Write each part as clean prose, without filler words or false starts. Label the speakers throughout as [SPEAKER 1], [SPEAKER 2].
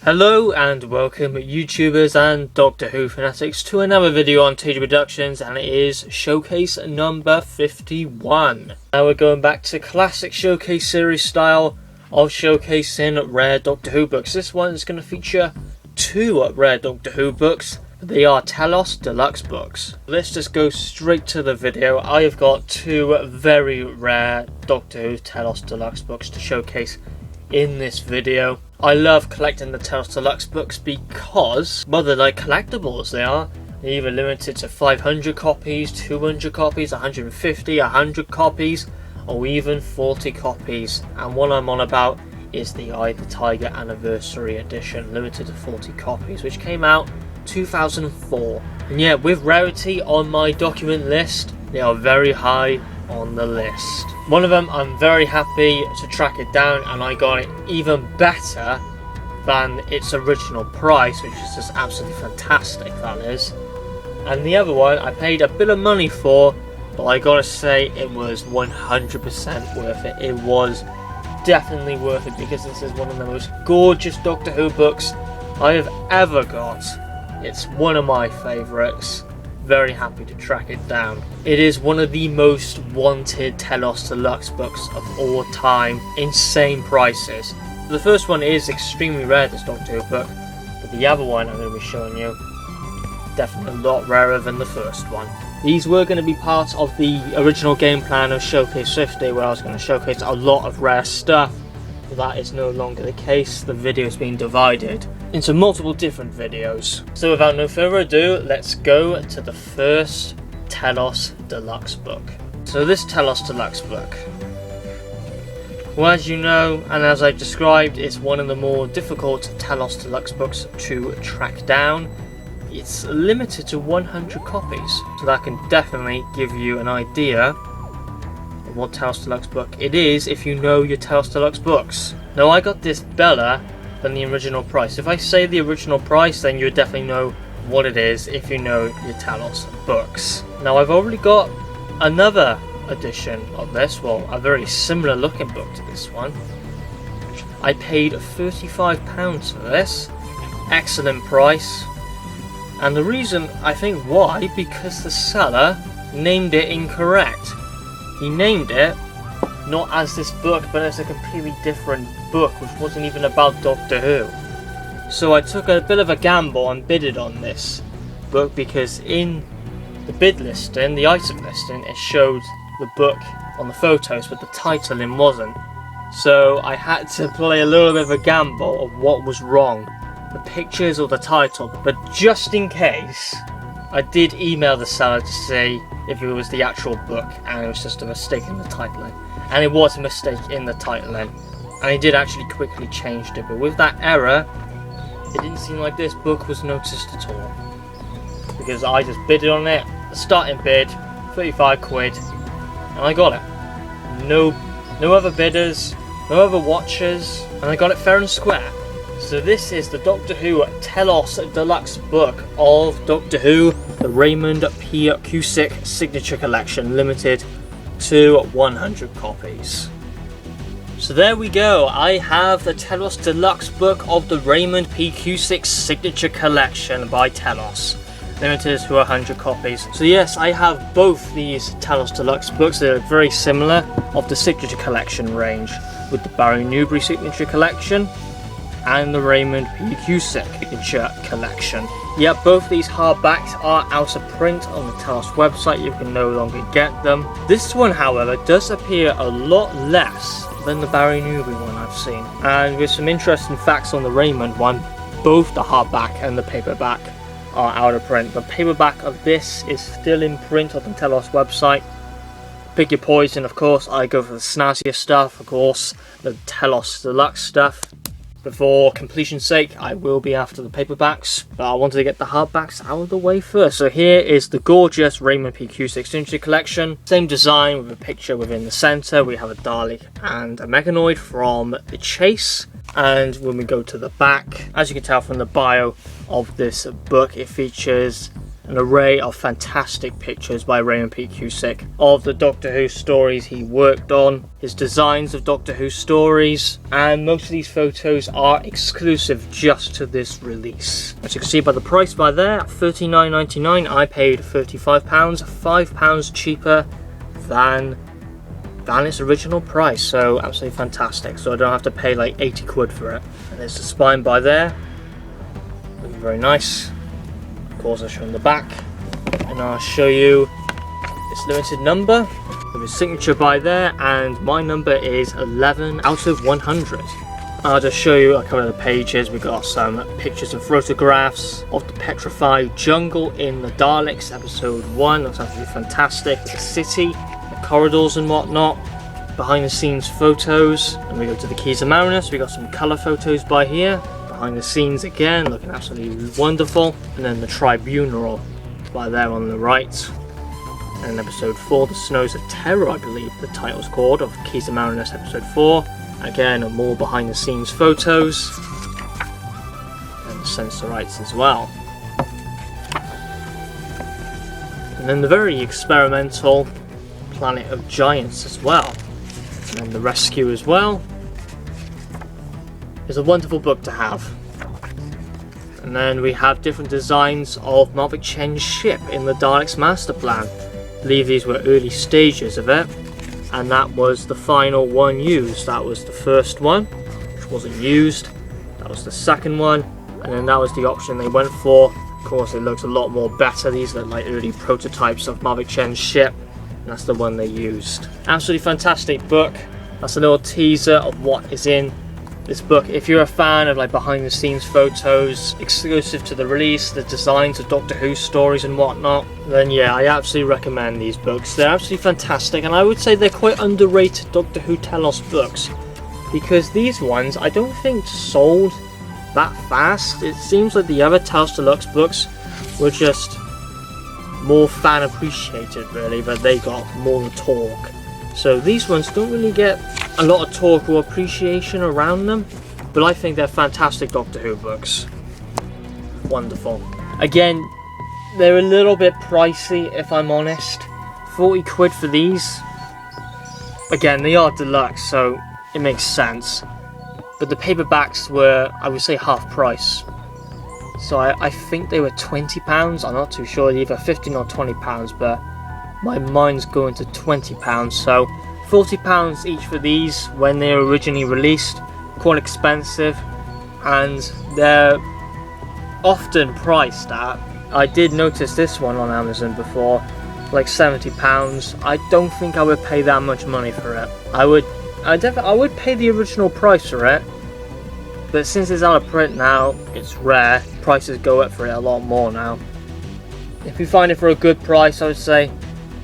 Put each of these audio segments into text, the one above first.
[SPEAKER 1] Hello and welcome YouTubers and Doctor Who fanatics to another video on Tyger Productions, and it is showcase number 51. Now we're going back to classic showcase series style of showcasing rare Doctor Who books. This one is going to feature two rare Doctor Who books. They are Telos Deluxe books. Let's just go straight to the video. I have got two very rare Doctor Who Telos Deluxe books to showcase in this video. I love collecting the Telos Deluxe books because, well, they're like collectibles. They are. They're either limited to 500 copies, 200 copies, 150, 100 copies, or even 40 copies. And what I'm on about is the Tyger Anniversary edition, limited to 40 copies, which came out 2004. And yeah, with rarity on my document list, they are very high on the list. One of them I'm very happy to track it down, and I got it even better than its original price, which is just absolutely fantastic, that is. And the other one I paid a bit of money for, but I gotta say it was 100% worth it. It was definitely worth it because this is one of the most gorgeous Doctor Who books I have ever got. It's one of my favourites. Very happy to track it down. It is one of the most wanted Telos Deluxe books of all time. Insane prices. The first one is extremely rare, this Doctor Who book, but the other one I'm going to be showing you, definitely a lot rarer than the first one. These were going to be part of the original game plan of Showcase 50, where I was going to showcase a lot of rare stuff. That is no longer the case. The video has been divided into multiple different videos. So without no further ado, let's go to the first Telos Deluxe book. So this Telos Deluxe book, well, as you know, and as I've described, it's one of the more difficult Telos Deluxe books to track down. It's limited to 100 copies, so that can definitely give you an idea what Telos Deluxe book it is if you know your Telos Deluxe books. Now I got this better than the original price. If I say the original price, then you definitely know what it is if you know your Telos books. Now I've already got another edition of this, well, a very similar looking book to this one. I paid £35 for this. Excellent price. And the reason, I think why, because the seller named it incorrect. He named it not as this book, but as a completely different book, which wasn't even about Doctor Who. So I took a bit of a gamble and bidded on this book, because in the bid listing, the item listing, it showed the book on the photos, but the titling wasn't. So I had to play a little bit of a gamble of what was wrong, the pictures or the title. But just in case, I did email the seller to say if it was the actual book and it was just a mistake in the titling. And it was a mistake in the titling, and he did actually quickly change it. But with that error, it didn't seem like this book was noticed at all, because I just bidded on it, the starting bid, 35 quid, and I got it. No other bidders, no other watchers, and I got it fair and square. So this is the Doctor Who Telos Deluxe book of Doctor Who, the Raymond P. Cusick Signature Collection, limited to 100 copies. So there we go, I have the Telos Deluxe book of the Raymond P. Cusick Signature Collection by Telos, limited to 100 copies. So yes, I have both these Telos Deluxe books. They're very similar, of the Signature Collection range, with the Barry Newbury Signature Collection and the Raymond P. Cusick Signature Collection. Yeah, both these hardbacks are out of print on the Telos website. You can no longer get them. This one, however, does appear a lot less than the Barry Newbury one I've seen. And with some interesting facts on the Raymond one, both the hardback and the paperback are out of print. The paperback of this is still in print on the Telos website. Pick your poison, of course. I go for the snazzier stuff, of course, the Telos Deluxe stuff. But for completion's sake, I will be after the paperbacks, but I wanted to get the hardbacks out of the way first. So here is the gorgeous Raymond P. Cusick Signature Collection. Same design with a picture within the centre. We have a Dalek and a Mechanoid from The Chase. And when we go to the back, as you can tell from the bio of this book, it features an array of fantastic pictures by Raymond P. Cusick of the Doctor Who stories he worked on, his designs of Doctor Who stories, and most of these photos are exclusive just to this release. As you can see by the price by there, £39.99, I paid £35, £5 cheaper than its original price, so absolutely fantastic. So I don't have to pay like 80 quid for it. And there's the spine by there, looking very nice. Of course, I'll show you the back, and I'll show you its limited number with his signature by there, and my number is 11 out of 100. I'll just show you a couple of the pages. We've got some pictures and photographs of the petrified jungle in the Daleks, episode 1. Looks absolutely fantastic. The city, corridors and whatnot, behind the scenes photos, and we go to the Keys of Marinus. We got some colour photos by here, behind the scenes again, looking absolutely wonderful, and then the tribunal by there on the right, and episode 4, the Snows of Terror, I believe the title's called, of Keys of Marinus episode 4, again more behind the scenes photos, and the Sensorites as well, and then the very experimental Planet of Giants as well, and the Rescue as well. It's a wonderful book to have. And then we have different designs of Mavic Chen's ship in the Daleks master plan. I believe these were early stages of it, and that was the final one used. That was the first one, which wasn't used. That was the second one, and then that was the option they went for. Of course, it looks a lot more better. These are like early prototypes of Mavic Chen's ship. That's the one they used. Absolutely fantastic book. That's a little teaser of what is in this book. If you're a fan of like behind the scenes photos, exclusive to the release, the designs of Doctor Who stories and whatnot, then yeah, I absolutely recommend these books. They're absolutely fantastic, and I would say they're quite underrated Doctor Who Telos books, because these ones I don't think sold that fast. It seems like the other Telos Deluxe books were just more fan appreciated really, but they got more the talk. So these ones don't really get a lot of talk or appreciation around them, but I think they're fantastic Doctor Who books. Wonderful. Again, they're a little bit pricey if I'm honest. 40 quid for these. Again, they are deluxe, so it makes sense. But the paperbacks were, I would say, half price. So I think they were £20, I'm not too sure, either £15 or £20, but my mind's going to £20, so £40 each for these when they were originally released, quite expensive, and they're often priced at, I did notice this one on Amazon before, like £70. I don't think I would pay that much money for it. I would pay the original price for it, but since it's out of print now, it's rare, prices go up for it a lot more now. If you find it for a good price, I would say,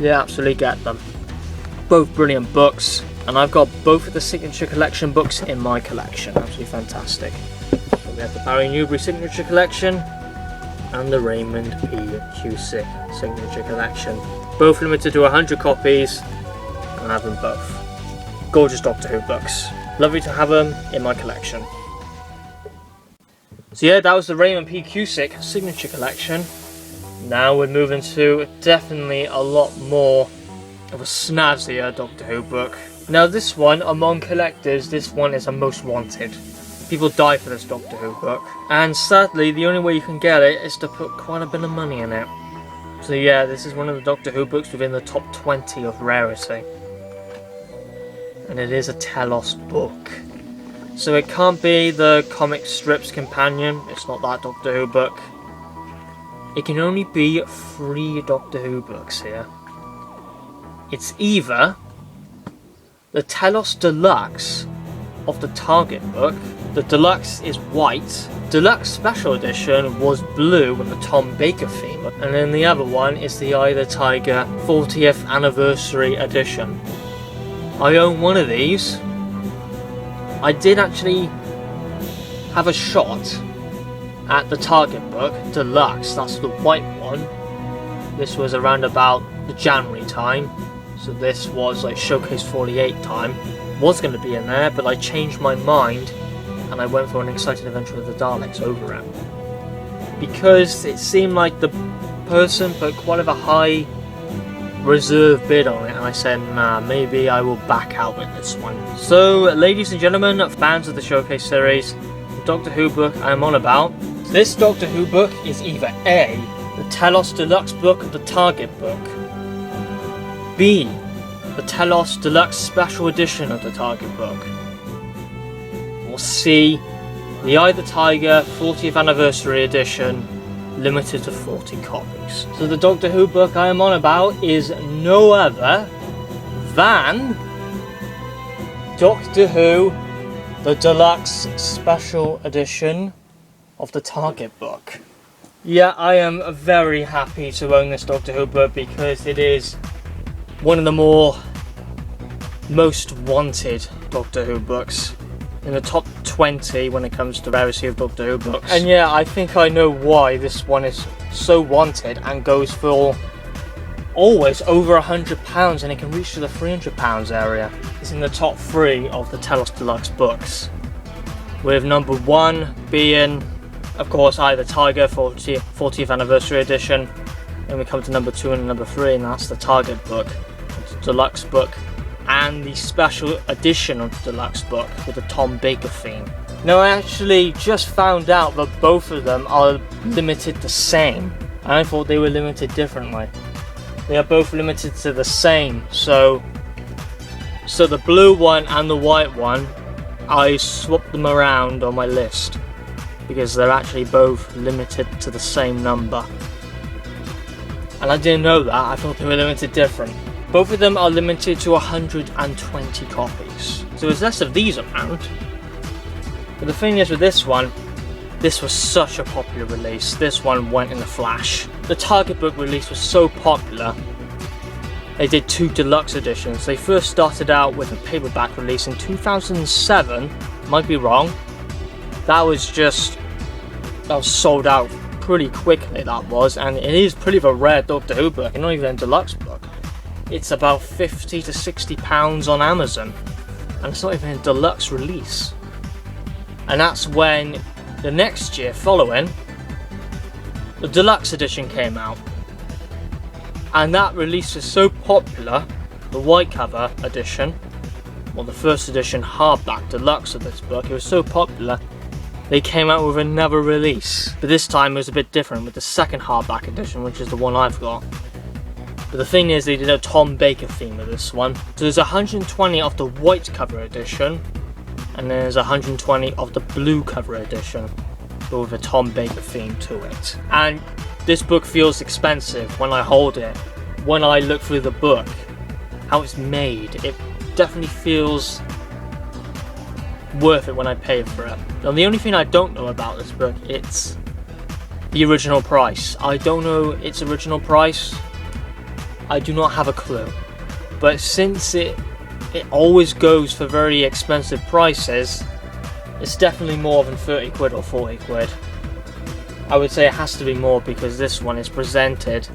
[SPEAKER 1] yeah, absolutely get them. Both brilliant books, and I've got both of the Signature Collection books in my collection, absolutely fantastic. So we have the Barry Newbury Signature Collection, and the Raymond P. Cusick Signature Collection. Both limited to 100 copies, and I have them both. Gorgeous Doctor Who books. Lovely to have them in my collection. So yeah, that was the Raymond P. Cusick Signature Collection. Now we're moving to definitely a lot more of a snazzier Doctor Who book. Now this one, among collectors, this one is a most wanted. People die for this Doctor Who book. And sadly, the only way you can get it is to put quite a bit of money in it. So yeah, this is one of the Doctor Who books within the top 20 of rarity. And it is a Telos book. So it can't be the comic strips companion, it's not that Doctor Who book. It can only be 3 Doctor Who books here. It's either the Telos Deluxe of the Target book. The Deluxe is white. Deluxe Special Edition was blue with the Tom Baker theme. And then the other one is the Tyger 40th Anniversary Edition. I own one of these. I did actually have a shot at the Target book Deluxe, that's the white one. This was around about the January time, so this was like Showcase 48 time. Was going to be in there, but I changed my mind and I went for an exciting adventure with the Daleks over it. Because it seemed like the person put quite of a high reserve bid on it, and I said, nah, maybe I will back out with this one. So, ladies and gentlemen, fans of the Showcase series, the Doctor Who book I'm on about. This Doctor Who book is either A, the Telos Deluxe book of the Target book, B, the Telos Deluxe Special Edition of the Target book, or C, the Eye of the Tiger 40th Anniversary Edition, limited to 40 copies. So the Doctor Who book I am on about is no other than Doctor Who, the Deluxe Special Edition of the Target book. Yeah, I am very happy to own this Doctor Who book because it is one of the most wanted Doctor Who books. In the top 20 when it comes to rarity of Doctor Who books. And yeah, I think I know why this one is so wanted and goes for always over £100, and it can reach to the £300 area. It's in the top 3 of the Telos Deluxe books, with number 1 being, of course, Eye of the Tiger 40th Anniversary Edition. Then we come to number 2 and number 3, and that's the Target book, the Deluxe book, and the special edition of the Deluxe book with the Tom Baker theme. Now, I actually just found out that both of them are limited the same, and I thought they were limited differently. They are both limited to the same, so the blue one and the white one, I swapped them around on my list because they're actually both limited to the same number. And I didn't know that, I thought they were limited different. Both of them are limited to 120 copies, so there's less of these around. But the thing is with this one, this was such a popular release. This one went in a flash. The Target book release was so popular, they did 2 deluxe editions. They first started out with a paperback release in 2007, might be wrong. That was sold out pretty quickly, that was, and it is pretty of a rare Doctor Who book, and not even a deluxe book. It's about £50 to £60 on Amazon, and it's not even a deluxe release. And that's when the next year following, the deluxe edition came out, and that release was so popular, the white cover edition, well, the first edition hardback deluxe of this book, it was so popular they came out with another release, but this time it was a bit different with the second hardback edition, which is the one I've got. But the thing is, they did a Tom Baker theme with this one. So there's 120 of the white cover edition, and then there's 120 of the blue cover edition, but with a Tom Baker theme to it. And this book feels expensive when I hold it. When I look through the book, how it's made, it definitely feels worth it when I pay for it. Now, the only thing I don't know about this book, it's the original price. I don't know its original price. I do not have a clue, but since it always goes for very expensive prices, it's definitely more than 30 quid or 40 quid. I would say it has to be more because this one is presented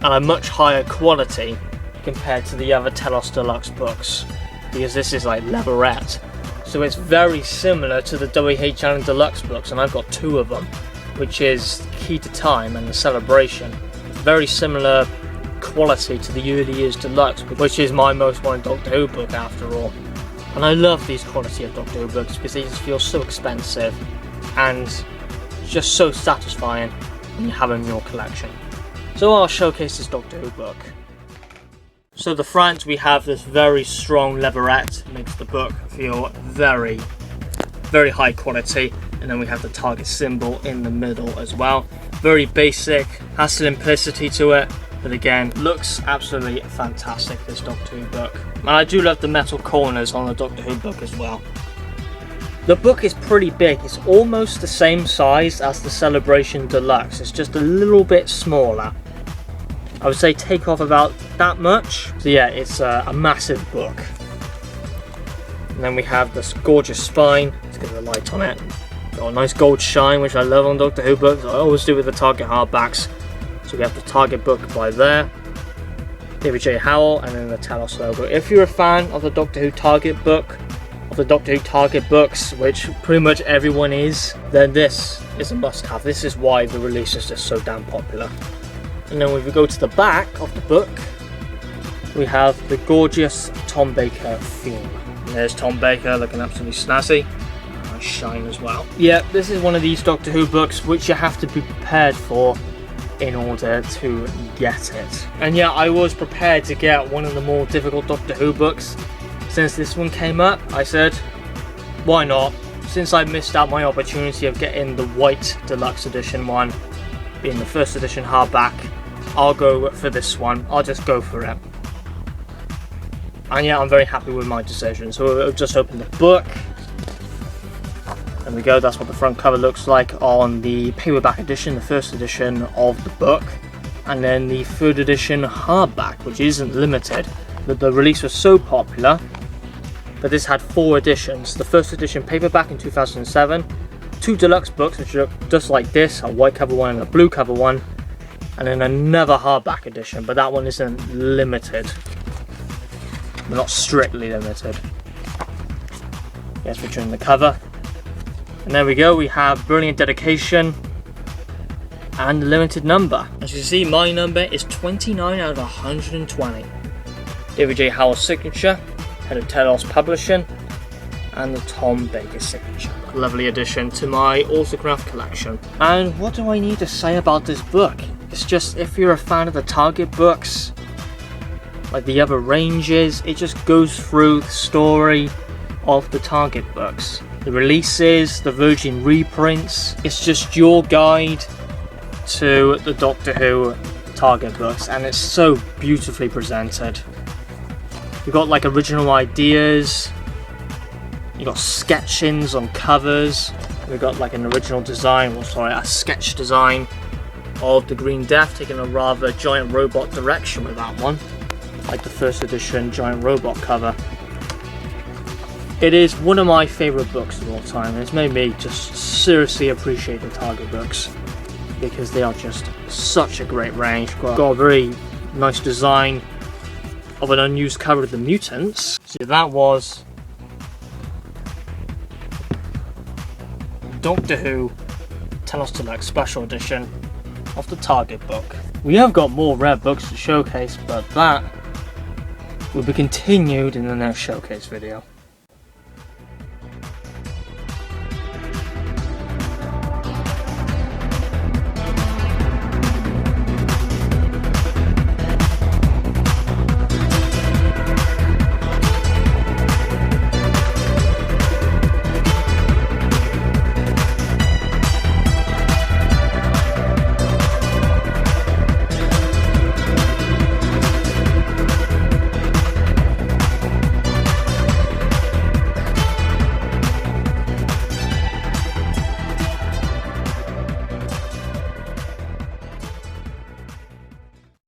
[SPEAKER 1] at a much higher quality compared to the other Telos Deluxe books, because this is like leatherette, so it's very similar to the WHL and Deluxe books, and I've got 2 of them, which is Key to Time and the Celebration. Very similar quality to the Early Years Deluxe, which is my most wanted Doctor Who book after all. And I love these quality of Doctor Who books because they just feel so expensive and just so satisfying when you have them in your collection. So I'll showcase this Doctor Who book. So the front, we have this very strong leatherette, makes the book feel very, very high quality, and then we have the Target symbol in the middle as well. Very basic, has simplicity to it, but again, looks absolutely fantastic, this Doctor Who book. And I do love the metal corners on the Doctor Who book as well. The book is pretty big, it's almost the same size as the Celebration Deluxe, it's just a little bit smaller. I would say take off about that much. So yeah, it's a massive book. And then we have this gorgeous spine. Let's get a light on it. Got a nice gold shine, which I love on Doctor Who books. I always do with the Target hardbacks. So we have the Target book by there, David J. Howell, and then the Telos logo. If you're a fan of the Doctor Who Target book, of the Doctor Who Target books, which pretty much everyone is, then this is a must-have. This is why the release is just so damn popular. And then if we go to the back of the book, we have the gorgeous Tom Baker theme. And there's Tom Baker looking absolutely snazzy. Nice shine as well. Yeah, this is one of these Doctor Who books which you have to be prepared for in order to get it. And yeah, I was prepared to get one of the more difficult Doctor Who books. Since this one came up, I said, why not? Since I missed out my opportunity of getting the white deluxe edition one, being the first edition hardback, I'll go for this one. I'll just go for it. And yeah, I'm very happy with my decision. So we'll just open the book. There we go, that's what the front cover looks like on the paperback edition, the first edition of the book. And then the third edition hardback, which isn't limited. But the release was so popular that this had 4 editions. The first edition paperback in 2007, 2 deluxe books which look just like this, a white cover one and a blue cover one, and then another hardback edition, but that one isn't limited. But not strictly limited. Yes, featuring the cover. And there we go, we have Brilliant Dedication and the limited number. As you can see, my number is 29 out of 120. David J. Howell's signature, head of Telos Publishing, and the Tom Baker signature. Lovely addition to my autograph collection. And what do I need to say about this book? It's just, if you're a fan of the Target books, like the other ranges, it just goes through the story of the Target books. The releases, the Virgin reprints, it's just your guide to the Doctor Who Target books, and it's so beautifully presented. You've got like original ideas, you got sketchings on covers, we've got like an original design, a sketch design of the Green Death, taking a rather giant robot direction with that one, like the first edition giant robot cover. It is one of my favourite books of all time, and it's made me just seriously appreciate the Target books because they are just such a great range. Got a very nice design of an unused cover of the Mutants. So that was Doctor Who Telos Deluxe Special Edition of the Target book. We have got more rare books to showcase, but that will be continued in the next showcase video.